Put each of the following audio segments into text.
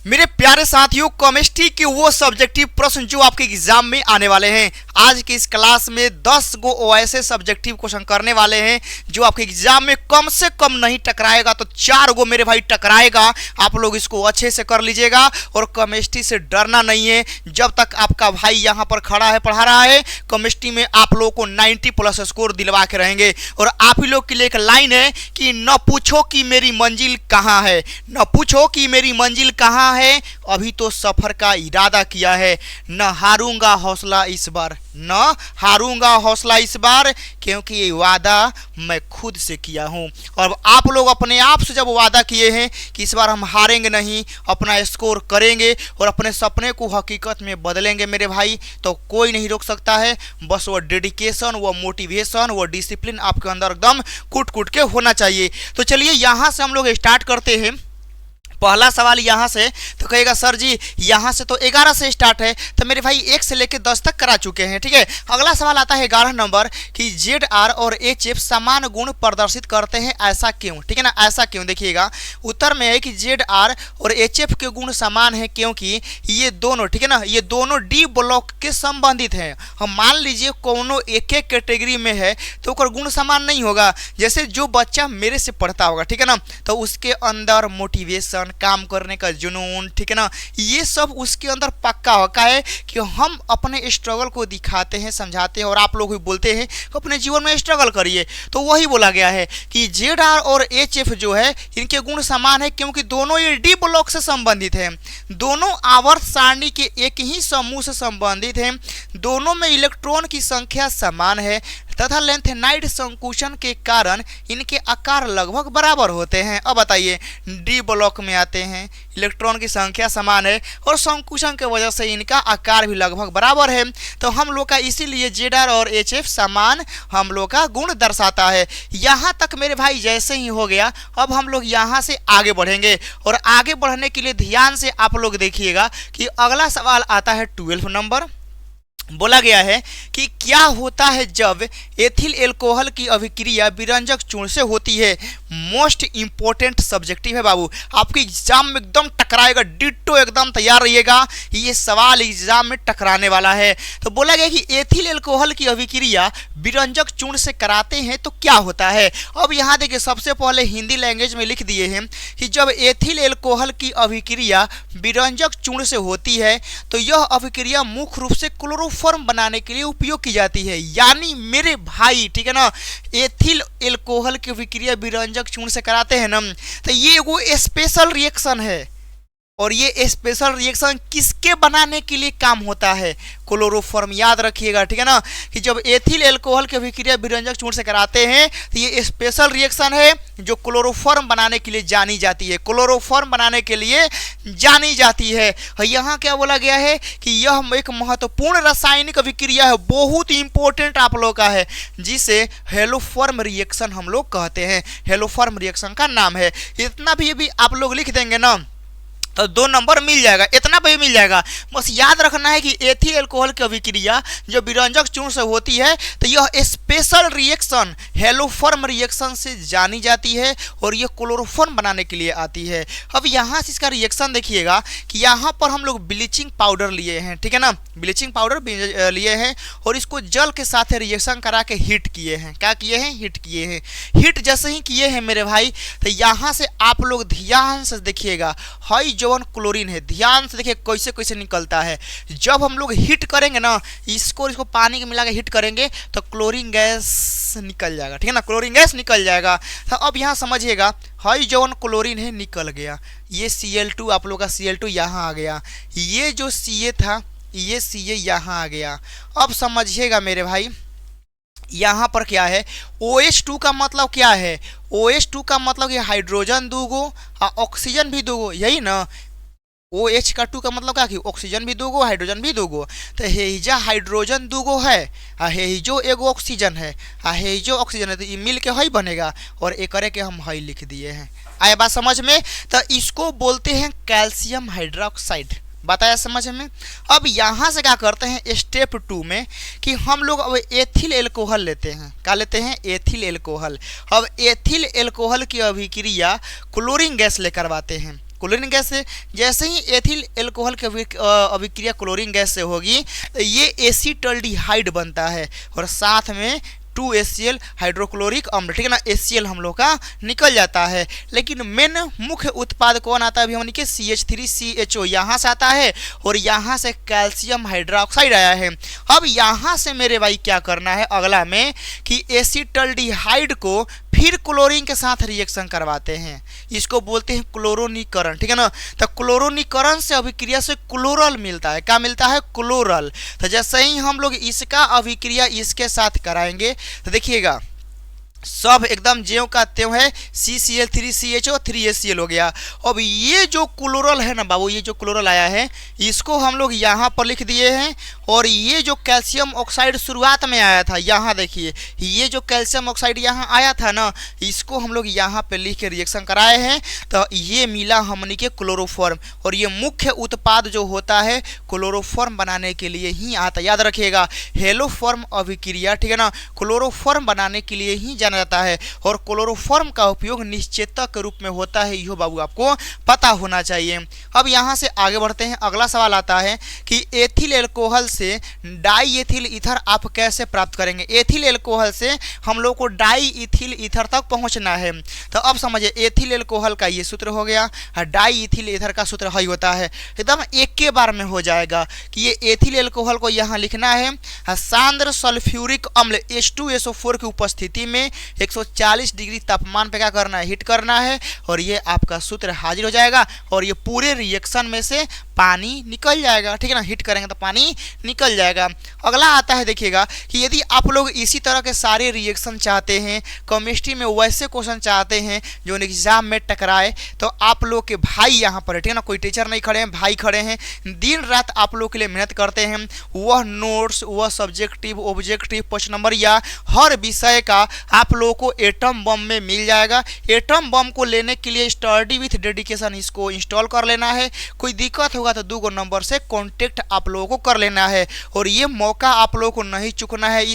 मेरे प्यारे साथियों, केमिस्ट्री के वो सब्जेक्टिव प्रश्न जो आपके एग्जाम में आने वाले हैं। आज की इस क्लास में 10 गो ऐसे सब्जेक्टिव क्वेश्चन करने वाले हैं जो आपके एग्जाम में कम से कम नहीं टकराएगा तो 4 गो मेरे भाई टकराएगा। आप लोग इसको अच्छे से कर लीजिएगा और केमिस्ट्री से डरना नहीं है। जब तक आपका भाई यहाँ पर खड़ा है पढ़ा रहा है, केमिस्ट्री में आप लोगों को 90+ स्कोर दिलवा के रहेंगे। और आप ही लोग के लिए एक लाइन है कि न पूछो कि मेरी मंजिल कहाँ है, न पूछो कि मेरी मंजिल कहाँ है, अभी तो सफर का इरादा किया है। न हारूंगा हौसला इस बार, न हारूंगा हौसला इस बार, क्योंकि ये वादा मैं खुद से किया हूँ। और आप लोग अपने आप से जब वादा किए हैं कि इस बार हम हारेंगे नहीं, अपना स्कोर करेंगे और अपने सपने को हकीकत में बदलेंगे मेरे भाई, तो कोई नहीं रोक सकता है। बस वो डेडिकेशन, वो मोटिवेशन, वो डिसिप्लिन आपके अंदर एकदम कूट कूट के होना चाहिए। तो चलिए यहाँ से हम लोग स्टार्ट करते हैं। पहला सवाल यहाँ से तो कहेगा सर जी यहाँ से तो 11 से स्टार्ट है, तो मेरे भाई 1 से लेकर 10 तक करा चुके हैं, ठीक है। अगला सवाल आता है 11 नंबर कि ZR और HF समान गुण प्रदर्शित करते हैं, ऐसा क्यों, ठीक है ना। ऐसा क्यों, देखिएगा उत्तर में है कि ZR और HF के गुण समान है क्योंकि ये दोनों, ठीक है ना, ये दोनों D ब्लॉक के संबंधित हैं। हम मान लीजिए कोनो एक कैटेगरी में है तो उसका गुण समान नहीं होगा। जैसे जो बच्चा मेरे से पढ़ता होगा, ठीक है ना, तो उसके अंदर मोटिवेशन, काम करने का जुनून, ठीक है ना, ये सब उसके अंदर पक्का होता है कि हम अपने स्ट्रगल को दिखाते हैं, समझाते हैं और आप लोग भी बोलते हैं कि अपने जीवन में स्ट्रगल करिए। तो वही बोला गया है कि ZR और HF जो है इनके गुण समान है क्योंकि दोनों ये D ब्लॉक से संबंधित हैं, दोनों आवर्त सारणी के एक ही समूह से संबंधित हैं, दोनों में इलेक्ट्रॉन की संख्या समान है तथा लेंथेनाइड संकुचन के कारण इनके आकार लगभग बराबर होते हैं। अब बताइए, D ब्लॉक में आते हैं, इलेक्ट्रॉन की संख्या समान है और संकुचन के वजह से इनका आकार भी लगभग बराबर है, तो हम लोग का इसीलिए ZR और HF समान हम लोग का गुण दर्शाता है। यहाँ तक मेरे भाई जैसे ही हो गया, अब हम लोग यहाँ से आगे बढ़ेंगे और आगे बढ़ने के लिए ध्यान से आप लोग देखिएगा कि अगला सवाल आता है 12 नंबर। बोला गया है कि क्या होता है जब एथिल एल्कोहल की अभिक्रिया विरंजक चूर्ण से होती है। मोस्ट इंपोर्टेंट सब्जेक्टिव है बाबू, आपके एग्जाम में एकदम टकराएगा, डिट्टो एकदम तैयार रहिएगा, ये सवाल एग्जाम में टकराने वाला है। तो बोला गया कि एथिल एल्कोहल की अभिक्रिया विरंजक चूर्ण से कराते हैं तो क्या होता है। अब यहाँ देखिए, सबसे पहले हिंदी लैंग्वेज में लिख दिए हैं कि जब एथिल एल्कोहल की अभिक्रिया विरंजक चूर्ण से होती है तो यह अभिक्रिया मुख्य रूप से क्लोरोफॉर्म बनाने के लिए उपयोग की जाती है। यानी मेरे भाई, ठीक है ना, एथिल एल्कोहल की अभिक्रिया विरंजक चूर्ण से कराते हैं ना, तो ये वो स्पेशल रिएक्शन है और ये स्पेशल रिएक्शन किसके बनाने के लिए काम होता है, क्लोरोफॉर्म। याद रखिएगा, ठीक है ना, कि जब एथिल एल्कोहल की अभिक्रिया विरंजक चूर्ण से कराते हैं तो ये स्पेशल रिएक्शन है जो क्लोरोफॉर्म बनाने के लिए जानी जाती है, क्लोरोफॉर्म बनाने के लिए जानी जाती है। यहाँ क्या बोला गया है कि यह एक महत्वपूर्ण रासायनिक अभिक्रिया है, बहुत इंपॉर्टेंट आप लोग का है, जिसे हेलोफॉर्म रिएक्शन हम लोग कहते हैं। हेलोफॉर्म रिएक्शन का नाम है। इतना भी आप लोग लिख देंगे ना तो 2 नंबर मिल जाएगा, इतना भी मिल जाएगा। बस याद रखना है कि एथिल एल्कोहल की अभिक्रिया जो विरंजक चूर्ण से होती है तो यह स्पेशल रिएक्शन हेलोफॉर्म रिएक्शन से जानी जाती है और यह क्लोरोफॉर्म बनाने के लिए आती है। अब यहाँ से इसका रिएक्शन देखिएगा कि यहाँ पर हम लोग ब्लीचिंग पाउडर लिए हैं, ठीक है ना, ब्लीचिंग पाउडर लिए हैं और इसको जल के साथ रिएक्शन करा के हीट किए हैं। क्या किए हैं? हीट किए हैं। हीट जैसे ही किए हैं मेरे भाई, तो यहाँ से आप लोग ध्यान से देखिएगा, हाई जवन क्लोरीन है, ध्यान से देखिए कैसे कैसे निकलता है। जब हम लोग हीट करेंगे ना, इसको पानी के मिला के हीट करेंगे तो क्लोरीन गैस निकल जाएगा, ठीक है ना, क्लोरीन गैस निकल जाएगा। तो अब यहाँ समझिएगा, हाई जवन क्लोरीन है निकल गया, ये Cl2 आप लोग का Cl2 यहाँ आ गया, ये जो Ca था ये Ca यहाँ आ गया। अब समझिएगा मेरे भाई, यहाँ पर क्या है, OH2 का मतलब क्या है, OH2 का मतलब ये हाइड्रोजन 2 गो और ऑक्सीजन भी 2 गो, यही ना। OH का 2 का मतलब क्या कि ऑक्सीजन भी 2 गो, हाइड्रोजन भी 2 गो, तो हेजा हाइड्रोजन 2 गो है आ हेजो एगो ऑक्सीजन है आ हेजो ऑक्सीजन है, तो ये मिल के हई बनेगा और एक के हम हई लिख दिए हैं। आया बात समझ में? तो इसको बोलते हैं कैल्शियम हाइड्रोक्साइड। बताया समझ में? अब यहाँ से क्या करते हैं स्टेप 2 में कि हम लोग अब एथिल एल्कोहल लेते हैं। क्या लेते हैं? Ethyl alcohol. अब एथिल एल्कोहल की अभिक्रिया क्लोरीन गैस ले करवाते हैं। क्लोरीन गैस से। जैसे ही एथिल एल्कोहल की अभिक्रिया क्लोरीन गैस से होगी तो ये एसीटल्डिहाइड बनता है और साथ में 2HCl हाइड्रोक्लोरिक अम्ल, ठीक है ना, HCl हम लोग का निकल जाता है। लेकिन मेन मुख्य उत्पाद कौन आता है अभी हमने के CH3CHO यहाँ से आता है और यहाँ से कैल्शियम हाइड्रोक्साइड आया है। अब यहाँ से मेरे भाई क्या करना है अगला में कि एसीटल्डिहाइड को फिर क्लोरीन के साथ रिएक्शन करवाते हैं, इसको बोलते हैं क्लोरोनीकरण, ठीक है ना। तो क्लोरोनीकरण से अभिक्रिया से क्लोरल मिलता है, क्या मिलता है, क्लोरल। तो जैसे ही हम लोग इसका अभिक्रिया इसके साथ कराएंगे तो देखिएगा सब एकदम ज्यों का त्यों है, CCl3CHO 3HCl हो गया। अब ये जो क्लोरल है ना बाबू, ये जो क्लोरल आया है इसको हम लोग यहाँ पर लिख दिए हैं और ये जो कैल्शियम ऑक्साइड शुरुआत में आया था, यहाँ देखिए ये जो कैल्शियम ऑक्साइड यहाँ आया था ना, इसको हम लोग यहाँ पे लिख के रिएक्शन कराए हैं तो ये मिला हमने के क्लोरोफॉर्म। और ये मुख्य उत्पाद जो होता है क्लोरोफॉर्म बनाने के लिए ही आता, याद रखिएगा हेलोफॉर्म अभिक्रिया, ठीक है ना, क्लोरोफॉर्म बनाने के लिए ही जाता है। और क्लोरोफॉर्म का उपयोग निश्चेतक के रूप में होता है, यह बाबू आपको पता होना चाहिए। अब यहाँ से आगे बढ़ते हैं, अगला सवाल आता है कि एथिल एल्कोहल से डाई एथिल ईथर आप कैसे प्राप्त करेंगे। एथिल एल्कोहल से हम लोग को डाई इथिल ईथर तक पहुँचना है। तो अब समझिए एथिल एल्कोहल का ये सूत्र हो गया, डाई इथिल ईथर का सूत्र ही होता है, एकदम एक के बार में हो जाएगा कि ये एथिल एल्कोहल को यहाँ लिखना है सांद्र सल्फ्यूरिक अम्ल H2SO4 की उपस्थिति में 140 डिग्री तापमान पे क्या करना है, हीट करना है और ये आपका सूत्र हाजिर हो जाएगा और ये पूरे रिएक्शन में से पानी निकल जाएगा, ठीक है ना, हीट करेंगे तो पानी निकल जाएगा। अगला आता है देखिएगा कि यदि आप लोग इसी तरह के सारे रिएक्शन चाहते हैं, केमिस्ट्री में वैसे क्वेश्चन चाहते हैं जो एग्जाम में टकराए, तो आप लोग के भाई यहाँ पर, ठीक है ना, कोई टीचर नहीं खड़े हैं, भाई खड़े हैं, दिन रात आप लोग के लिए मेहनत करते हैं। वह नोट्स, वह सब्जेक्टिव ऑब्जेक्टिव 5 नंबर या हर विषय का आप लोगों को एटम बम में मिल जाएगा। एटम बम को लेने के लिए स्टडी विथ डेडिकेशन इसको इंस्टॉल कर लेना है। कोई दिक्कत होगा तो 2 नंबर से कांटेक्ट आप लोगों को कर लेना है और ये मौका आप लोगों को नहीं चूकना है।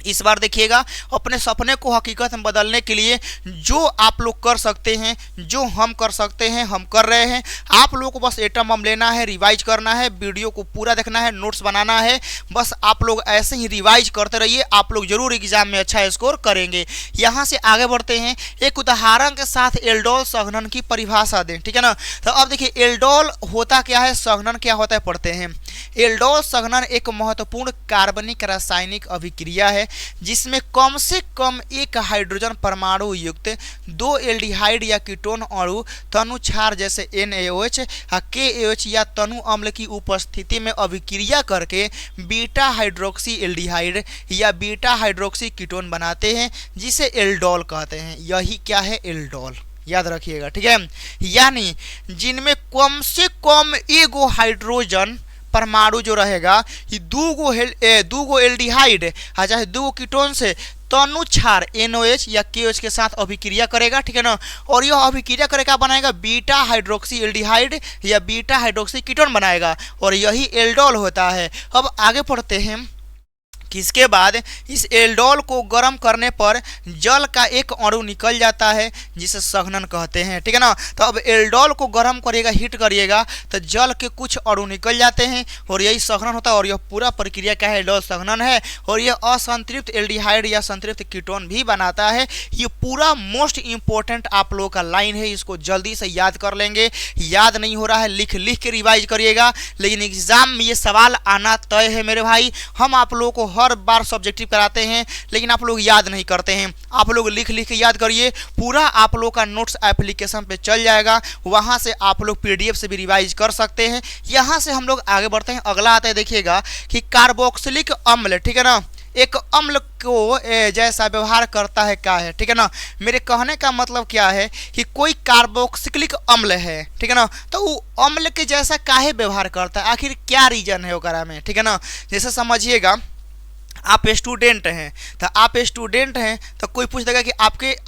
इस बार देखिएगा अपने सपने को हकीकत में बदलने के लिए जो आप लोग कर सकते हैं, जो हम कर सकते हैं, हम कर रहे हैं। आप लोगों को बस एटम बम लेना है, रिवाइज करना है, वीडियो को पूरा देखना है, नोट्स बनाना है। बस आप लोग ऐसे ही रिवाइज करते रहिए, आप लोग जरूर एग्जाम में अच्छा स्कोर करेंगे। यहाँ से आगे बढ़ते हैं, एक उदाहरण के साथ एल्डोल संघनन की परिभाषा दें, ठीक है ना। तो अब देखिए एल्डोल होता क्या है, संघनन क्या होता है, पढ़ते हैं। एल्डोल संघनन एक महत्वपूर्ण कार्बनिक रासायनिक अभिक्रिया है जिसमें कम से कम एक हाइड्रोजन परमाणु युक्त 2 एल्डिहाइड या कीटोन अणु तनु क्षार जैसे NaOH KOH या तनु अम्ल की उपस्थिति में अभिक्रिया करके बीटा हाइड्रोक्सी एल्डिहाइड या बीटा हाइड्रोक्सी कीटोन बनाते हैं जिसे एल्डोल कहते हैं। यही क्या है, एल्डोल, याद रखिएगा, ठीक है। यानी जिनमें कम से कम एगो हाइड्रोजन परमाणु जो रहेगा, ये 2 एल्डिहाइड चाहे 2 कीटोन से तनु क्षार NOH या KOH के साथ अभिक्रिया करेगा, ठीक है ना। और यह अभिक्रिया करेगा बनाएगा बीटा हाइड्रोक्सी एल्डिहाइड या बीटा हाइड्रोक्सी कीटोन बनाएगा और यही एल्डोल होता है। अब आगे पढ़ते हैं। इसके बाद इस एल्डोल को गर्म करने पर जल का एक अणु निकल जाता है जिसे संघनन कहते हैं, ठीक है ना। तो अब एल्डोल को गर्म करिएगा, हीट करिएगा तो जल के कुछ अणु निकल जाते हैं और यही संघनन होता है और यह पूरा प्रक्रिया क्या है, एल्डोल संघनन है। और यह असंतृप्त एल्डिहाइड या संतृप्त कीटोन भी बनाता है। ये पूरा मोस्ट इंपॉर्टेंट आप लोगों का लाइन है, इसको जल्दी से याद कर लेंगे। याद नहीं हो रहा है लिख लिख के रिवाइज करिएगा, लेकिन एग्जाम में ये सवाल आना तय है मेरे भाई। हम आप लोगों को हर बार सब्जेक्टिव कराते हैं लेकिन आप लोग याद नहीं करते हैं। आप लोग लिख लिख के याद करिए, पूरा आप लोग का नोट्स एप्लीकेशन पे चल जाएगा, वहां से आप लोग PDF से भी रिवाइज कर सकते हैं। यहां से हम लोग आगे बढ़ते हैं। अगला आता है देखिएगा कि कार्बोक्सिलिक अम्ल, ठीक है ना, एक अम्ल को जैसा व्यवहार करता है क्या है, ठीक है ना। मेरे कहने का मतलब क्या है कि कोई कार्बोक्सिलिक अम्ल है, ठीक है ना, तो वो अम्ल के जैसा काहे व्यवहार करता है, आखिर क्या रीजन है ओकरा में, ठीक है ना। जैसे समझिएगा आप स्टूडेंट हैं, तो आप स्टूडेंट हैं तो कोई पूछ देगा कि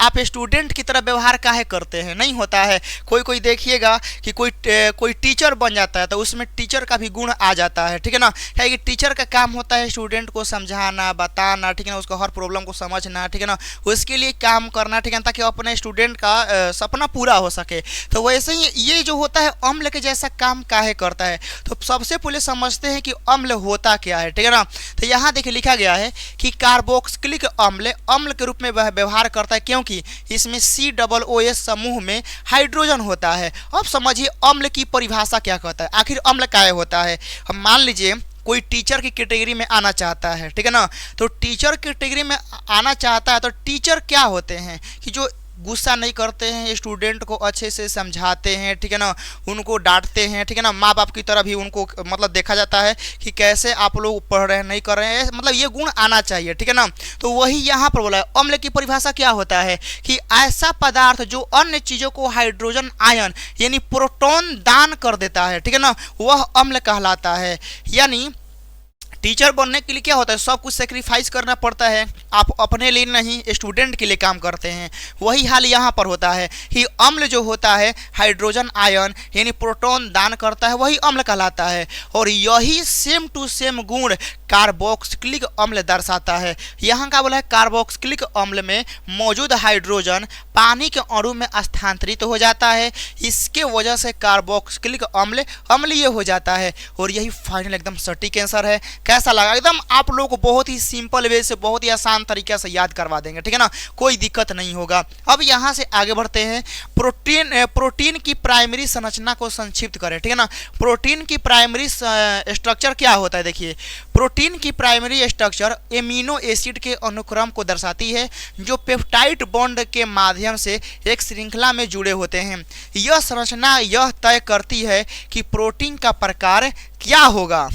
आप स्टूडेंट की तरह व्यवहार काहे करते हैं, नहीं होता है। कोई कोई देखिएगा कि कोई टीचर बन जाता है तो उसमें टीचर का भी गुण आ जाता है, ठीक है ना। है कि टीचर का काम होता है स्टूडेंट को समझाना, बताना, ठीक है ना, उसको हर प्रॉब्लम को समझना, ठीक है ना, उसके लिए काम करना, ठीक है, ताकि अपने स्टूडेंट का सपना पूरा हो सके। तो वैसे ही ये जो होता है अम्ल के जैसा काम काहे करता है। तो सबसे पहले समझते हैं कि अम्ल होता क्या है, ठीक है ना। तो यहाँ देखिए लिखा गया है कि कार्बोक्सिलिक अम्ल अम्ल के रूप में वह व्यवहार करता है क्योंकि इसमें COOH समूह में हाइड्रोजन होता है। अब समझिए अम्ल की परिभाषा क्या कहता है, आखिर अम्ल क्या होता है। हम मान लीजिए कोई टीचर की कैटेगरी में आना चाहता है, ठीक है ना, तो टीचर कैटेगरी में आना चाहता है तो टीचर क्या होते हैं कि जो गुस्सा नहीं करते हैं, स्टूडेंट को अच्छे से समझाते हैं, ठीक है ना, उनको डांटते हैं, ठीक है ना, माँ बाप की तरह भी उनको मतलब देखा जाता है कि कैसे आप लोग पढ़ रहे हैं नहीं कर रहे हैं, मतलब ये गुण आना चाहिए, ठीक है ना। तो वही यहाँ पर बोला है। अम्ल की परिभाषा क्या होता है कि ऐसा पदार्थ जो अन्य चीज़ों को हाइड्रोजन आयन यानी प्रोटॉन दान कर देता है, ठीक है ना, वह अम्ल कहलाता है। यानी टीचर बनने के लिए क्या होता है, सब कुछ सेक्रीफाइस करना पड़ता है, आप अपने लिए नहीं स्टूडेंट के लिए काम करते हैं। वही हाल यहाँ पर होता है कि अम्ल जो होता है हाइड्रोजन आयन यानी प्रोटॉन दान करता है, वही अम्ल कहलाता है। और यही सेम टू सेम गुण कार्बोक्सिलिक अम्ल दर्शाता है। यहाँ का बोला है कार्बोक्सिलिक अम्ल में मौजूद हाइड्रोजन पानी के अणु में स्थानांतरित हो जाता है, इसके वजह से कार्बोक्सिलिक अम्ल अम्लीय हो जाता है। और यही फाइनल एकदम सटीक आंसर है। कैसा लगा, एकदम आप लोग को बहुत ही सिंपल वे से बहुत ही आसान तरीके से याद करवा देंगे, ठीक है ना, कोई दिक्कत नहीं होगा। अब यहाँ से आगे बढ़ते हैं। प्रोटीन की प्राइमरी संरचना को संक्षिप्त करें, ठीक है ना। प्रोटीन की प्राइमरी स्ट्रक्चर क्या होता है, देखिए प्रोटीन की प्राइमरी स्ट्रक्चर एमिनो एसिड के अनुक्रम को दर्शाती है जो पेप्टाइड बॉन्ड के माध्यम से एक श्रृंखला में जुड़े होते हैं। यह संरचना यह तय करती है कि प्रोटीन का प्रकार क्या होगा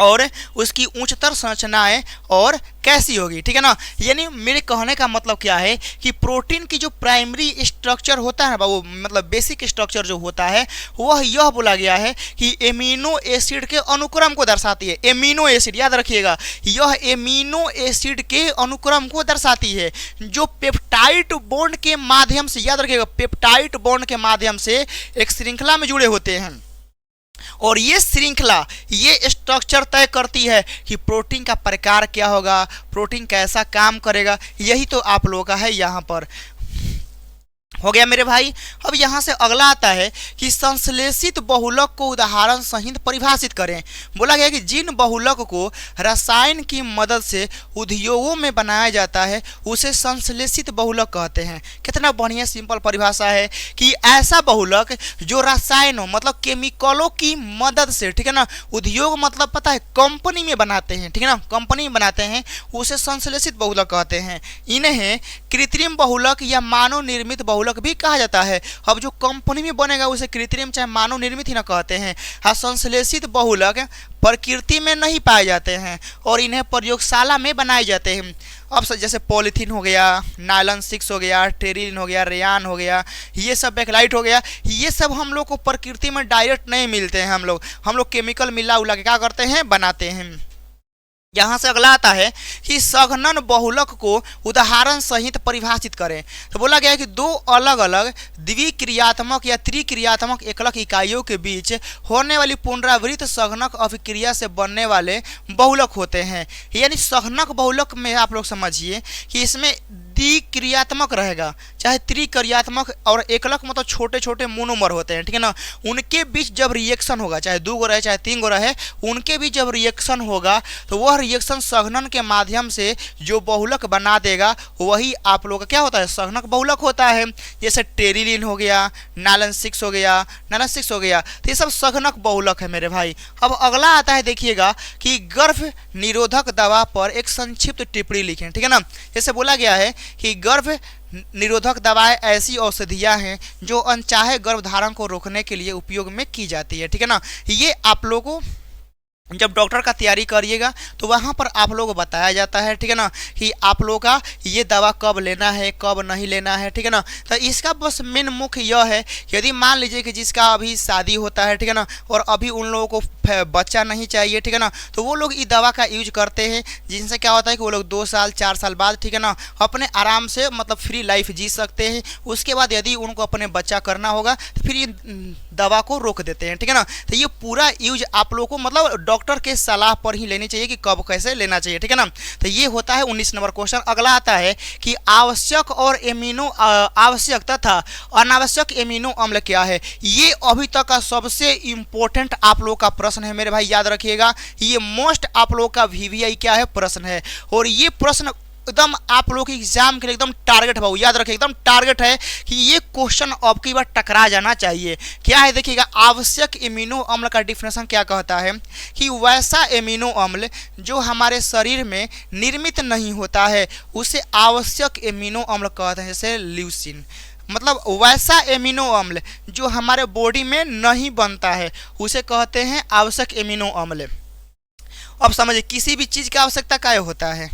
और उसकी उच्चतर संरचनाएं और कैसी होगी, ठीक है ना। यानी मेरे कहने का मतलब क्या है कि प्रोटीन की जो प्राइमरी स्ट्रक्चर होता है वो मतलब बेसिक स्ट्रक्चर जो होता है वह यह बोला गया है कि एमिनो एसिड के अनुक्रम को दर्शाती है। एमिनो एसिड याद रखिएगा, यह एमिनो एसिड के अनुक्रम को दर्शाती है जो पेप्टाइड बॉन्ड के माध्यम से, याद रखिएगा, पेप्टाइड बॉन्ड के माध्यम से एक श्रृंखला में जुड़े होते हैं। और ये श्रृंखला ये स्ट्रक्चर तय करती है कि प्रोटीन का प्रकार क्या होगा, प्रोटीन कैसा काम करेगा। यही तो आप लोगों का है यहाँ पर। हो गया मेरे भाई। अब यहाँ से अगला आता है कि संश्लेषित बहुलक को उदाहरण सहित परिभाषित करें। बोला गया कि जिन बहुलक को रसायन की मदद से उद्योगों में बनाया जाता है उसे संश्लेषित बहुलक कहते हैं। कितना बढ़िया सिंपल परिभाषा है कि ऐसा बहुलक जो रसायनों मतलब केमिकलों की मदद से, ठीक है ना, उद्योग मतलब पता है कंपनी में बनाते हैं, ठीक है ना, कंपनी में बनाते हैं, उसे संश्लेषित बहुलक कहते हैं। इन्हें कृत्रिम बहुलक या मानव निर्मित बहुलक भी कहा जाता है। अब जो कंपनी में बनेगा उसे कृत्रिम चाहे मानव निर्मित ही ना कहते हैं। संश्लेषित बहुलक प्रकृति में नहीं पाए जाते हैं और इन्हें प्रयोगशाला में बनाए जाते हैं। अब जैसे पॉलीथीन हो गया, नायलॉन 6 हो गया, टेरिलिन हो गया, रेयान हो गया, ये सब बैकलाइट हो गया, ये सब हम लोग को प्रकृति में डायरेक्ट नहीं मिलते हैं। हम लोग केमिकल मिला उला के क्या करते हैं, बनाते हैं। यहाँ से अगला आता है कि संघनन बहुलक को उदाहरण सहित परिभाषित करें। तो बोला गया है कि दो अलग अलग द्विक्रियात्मक या त्रिक्रियात्मक एकलक इकाइयों के बीच होने वाली पुनरावृत्त संघनक अभिक्रिया से बनने वाले बहुलक होते हैं। यानी संघनक बहुलक में आप लोग समझिए कि इसमें द्विक्रियात्मक रहेगा चाहे त्रिक्रियात्मक, और एकलक मतलब छोटे छोटे मोनोमर होते हैं, ठीक है ना, उनके बीच जब रिएक्शन होगा, चाहे 2 गो रहे चाहे 3 गो रहे, उनके बीच जब रिएक्शन होगा तो वह रिएक्शन संघनन के माध्यम से जो बहुलक बना देगा वही आप लोग का क्या होता है, संघनक बहुलक होता है। जैसे टेरिलिन हो गया, नायलॉन 6 हो गया, तो ये सब संघनक बहुलक है मेरे भाई। अब अगला आता है, देखिएगा कि गर्भ निरोधक दवा पर एक संक्षिप्त टिप्पणी लिखें, ठीक है ना। जैसे बोला गया है कि गर्भ निरोधक दवाएं ऐसी औषधियां हैं जो अनचाहे गर्भधारण को रोकने के लिए उपयोग में की जाती है, ठीक है ना। ये आप लोगों जब डॉक्टर का तैयारी करिएगा तो वहाँ पर आप लोग को बताया जाता है, ठीक है ना, कि आप लोगों का ये दवा कब लेना है कब नहीं लेना है, ठीक है ना। तो इसका बस मेन मुख्य यह है कि यदि मान लीजिए कि जिसका अभी शादी होता है, ठीक है ना, और अभी उन लोगों को बच्चा नहीं चाहिए, ठीक है ना, तो वो लोग इस दवा का यूज करते हैं, जिनसे क्या होता है कि वो लोग 2 साल 4 साल बाद, ठीक है ना, अपने आराम से मतलब फ्री लाइफ जी सकते हैं। उसके बाद यदि उनको अपने बच्चा करना होगा तो फिर ये दवा को रोक देते हैं, ठीक है ना। तो ये पूरा यूज आप लोगों को मतलब डॉक्टर के सलाह पर ही लेनी चाहिए कि कब कैसे लेना चाहिए, ठीक है ना। तो ये होता है 19 नंबर क्वेश्चन। अगला आता है कि आवश्यक और आवश्यक तथा अनावश्यक एमिनो अम्ल क्या है। ये अभी तक का सबसे इंपॉर्टेंट आप लोगों का प्रश्न है मेरे भाई, याद रखिएगा। ये मोस्ट आप लोगों का वीवीआई क्या है प्रश्न है, और ये प्रश्न एकदम आप लोगों के एग्जाम के लिए एकदम टारगेट भाव, याद रखिए एकदम टारगेट है कि ये क्वेश्चन आपकी बार टकरा जाना चाहिए। क्या है देखिएगा, आवश्यक एमिनो अम्ल का डिफिनेशन क्या कहता है कि वैसा एमिनो अम्ल जो हमारे शरीर में निर्मित नहीं होता है उसे आवश्यक एमिनो अम्ल कहते हैं, जैसे ल्यूसीन। मतलब वैसा एमिनो अम्ल जो हमारे बॉडी में नहीं बनता है उसे कहते हैं आवश्यक एमिनो अम्ल। अब समझिए किसी भी चीज़ की आवश्यकता क्या होता है,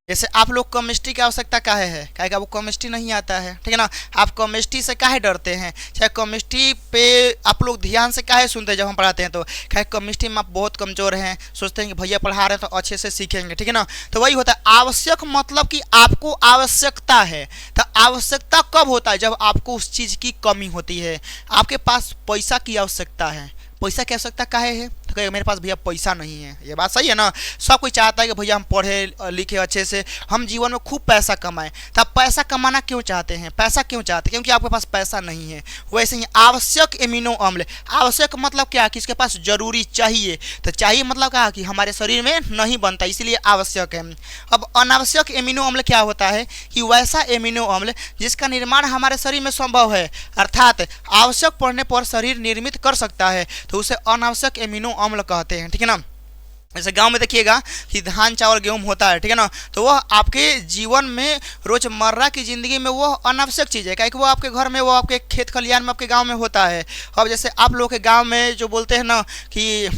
जैसे आप लोग केमिस्ट्री की आवश्यकता काहे है, काहे कि आपको केमिस्ट्री नहीं आता है, ठीक है ना। आप केमिस्ट्री से काहे डरते हैं, चाहे केमिस्ट्री पे आप लोग ध्यान से काहे सुनते हैं जब हम पढ़ाते हैं, तो काहे केमिस्ट्री में आप बहुत कमज़ोर हैं, सोचते हैं कि भैया पढ़ा रहे हैं तो अच्छे से सीखेंगे, ठीक है ना। तो वही होता है आवश्यक, मतलब कि आपको आवश्यकता है। तो आवश्यकता कब होता है, जब आपको उस चीज़ की कमी होती है। आपके पास पैसा की आवश्यकता है, पैसा की आवश्यकता काहे है, तो कहेगा मेरे पास भैया पैसा नहीं है। ये बात सही है ना, सब कोई चाहता है कि भैया हम पढ़े लिखे अच्छे से, हम जीवन में खूब पैसा कमाएं। तो आप पैसा कमाना क्यों चाहते हैं, पैसा क्यों चाहते हैं, क्योंकि आपके पास पैसा नहीं है। वैसे ही आवश्यक एमिनो अम्ल, आवश्यक मतलब क्या, कि इसके पास जरूरी चाहिए, तो चाहिए मतलब क्या कि हमारे शरीर में नहीं बनता, इसलिए आवश्यक है। अब अनावश्यक एमिनो अम्ल क्या होता है कि वैसा एमिनो अम्ल जिसका निर्माण हमारे शरीर में संभव है, अर्थात आवश्यक पड़ने पर शरीर निर्मित कर सकता है, तो उसे अनावश्यक एमिनो अम्ल कहते हैं, ठीक है ना। जैसे गांव में देखिएगा कि धान चावल गेहूं होता है, ठीक है ना, तो वह आपके जीवन में रोजमर्रा की ज़िंदगी में वो अनावश्यक चीज़ है, क्योंकि वो आपके घर में, वो आपके खेत खलिहान में, आपके गांव में होता है। अब जैसे आप लोग के गांव में जो बोलते हैं ना कि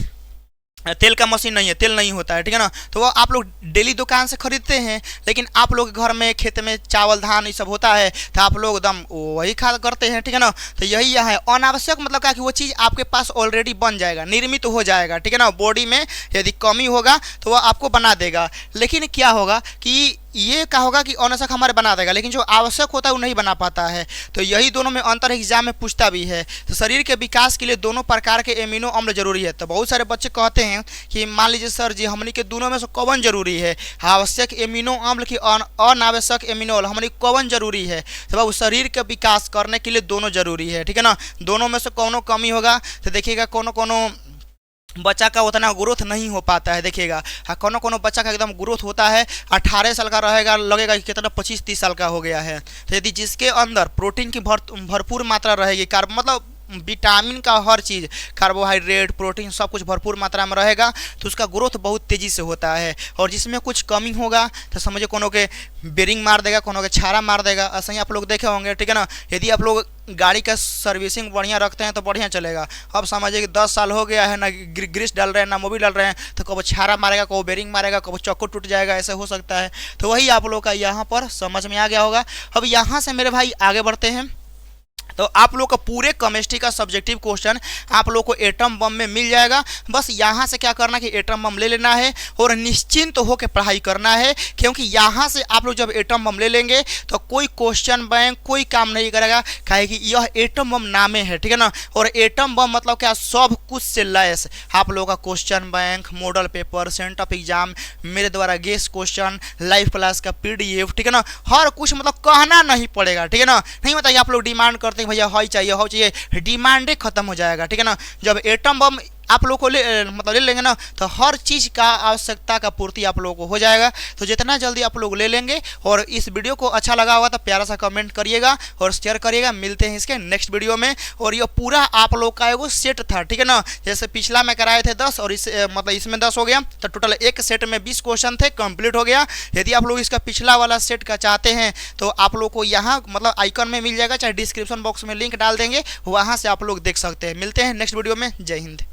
तेल का मशीन नहीं है, तेल नहीं होता है, ठीक है ना, तो वो आप लोग डेली दुकान से खरीदते हैं, लेकिन आप लोग घर में खेत में चावल धान ये सब होता है तो आप लोग एकदम वही खा करते हैं, ठीक है ना। तो यही यहाँ है अनावश्यक, मतलब क्या कि वो चीज़ आपके पास ऑलरेडी बन जाएगा, निर्मित हो जाएगा, ठीक है ना। बॉडी में यदि कमी होगा तो वह आपको बना देगा, लेकिन क्या होगा कि ये क्या होगा कि अनावश्यक हमारे बना देगा, लेकिन जो आवश्यक होता है वो नहीं बना पाता है। तो यही दोनों में अंतर एग्जाम में पूछता भी है। तो शरीर के विकास के लिए दोनों प्रकार के एमिनो अम्ल जरूरी है। तो बहुत सारे बच्चे कहते हैं कि मान लीजिए सर जी हमनी के दोनों में से कौन जरूरी है, आवश्यक एमिनो अम्ल की अनावश्यक एमिनो अम्ल हमनी कौन जरूरी है। तो बाबू शरीर के विकास करने के लिए दोनों जरूरी है, ठीक है ना। दोनों में से कोनो कमी होगा तो देखिएगा कोनो बच्चा का उतना ग्रोथ नहीं हो पाता है, देखिएगा। हाँ, कोनो बच्चा का एकदम ग्रोथ होता है, 18 साल का रहेगा, लगेगा कि कितना 25-30 साल का हो गया है। तो यदि जिसके अंदर प्रोटीन की भरपूर मात्रा रहेगी, मतलब विटामिन का हर चीज़, कार्बोहाइड्रेट प्रोटीन सब कुछ भरपूर मात्रा में रहेगा, तो उसका ग्रोथ बहुत तेज़ी से होता है। और जिसमें कुछ कमी होगा तो समझिए कोनो के बेरिंग मार देगा, कोनो के छारा मार देगा। ऐसा ही आप लोग देखे होंगे, ठीक है ना। यदि आप लोग गाड़ी का सर्विसिंग बढ़िया रखते हैं तो बढ़िया चलेगा। अब समझिए कि 10 साल हो गया है, ना ग्रीस डाल रहे हैं ना मोबिल डाल रहे हैं, तो कब छारा मारेगा, कब बेरिंग मारेगा, कब चक्कू टूट जाएगा, ऐसे हो सकता है। तो वही आप लोग का यहाँ पर समझ में आ गया होगा। अब यहाँ से मेरे भाई आगे बढ़ते हैं। तो आप लोग का पूरे केमिस्ट्री का सब्जेक्टिव क्वेश्चन आप लोग को एटम बम में मिल जाएगा। बस यहाँ से क्या करना कि एटम बम ले लेना है और निश्चिंत होकर पढ़ाई करना है, क्योंकि यहाँ से आप लोग जब एटम बम ले लेंगे तो कोई क्वेश्चन बैंक कोई काम नहीं करेगा, काहे कि यह एटम बम नामे है, ठीक है ना। और एटम बम मतलब क्या, सब कुछ से लैस आप लोग का question bank, model paper, sent of exam, मेरे द्वारा गेस्ट क्वेश्चन, लाइव क्लास का PDF, ठीक है ना, हर कुछ मतलब कहना नहीं पड़ेगा, ठीक है ना। नहीं बताइए आप लोग डिमांड करते भैया हाई चाहिए हाई चाहिए, डिमांड ही खत्म हो जाएगा, ठीक है ना। जब एटम बम आप लोग को मतलब ले लेंगे ना, तो हर चीज़ का आवश्यकता का पूर्ति आप लोगों को हो जाएगा। तो जितना जल्दी आप लोग ले लेंगे, और इस वीडियो को अच्छा लगा होगा तो प्यारा सा कमेंट करिएगा और शेयर करिएगा। मिलते हैं इसके नेक्स्ट वीडियो में। और ये पूरा आप लोग का एगो सेट था, ठीक है ना। जैसे पिछला में कराए थे 10 और इस मतलब इसमें 10 हो गया, तो टोटल एक सेट में 20 क्वेश्चन थे, कंप्लीट हो गया। यदि आप लोग इसका पिछला वाला सेट का चाहते हैं तो आप लोग को यहाँ मतलब आइकन में मिल जाएगा, चाहे डिस्क्रिप्शन बॉक्स में लिंक डाल देंगे, वहाँ से आप लोग देख सकते हैं। मिलते हैं नेक्स्ट वीडियो में। जय हिंद।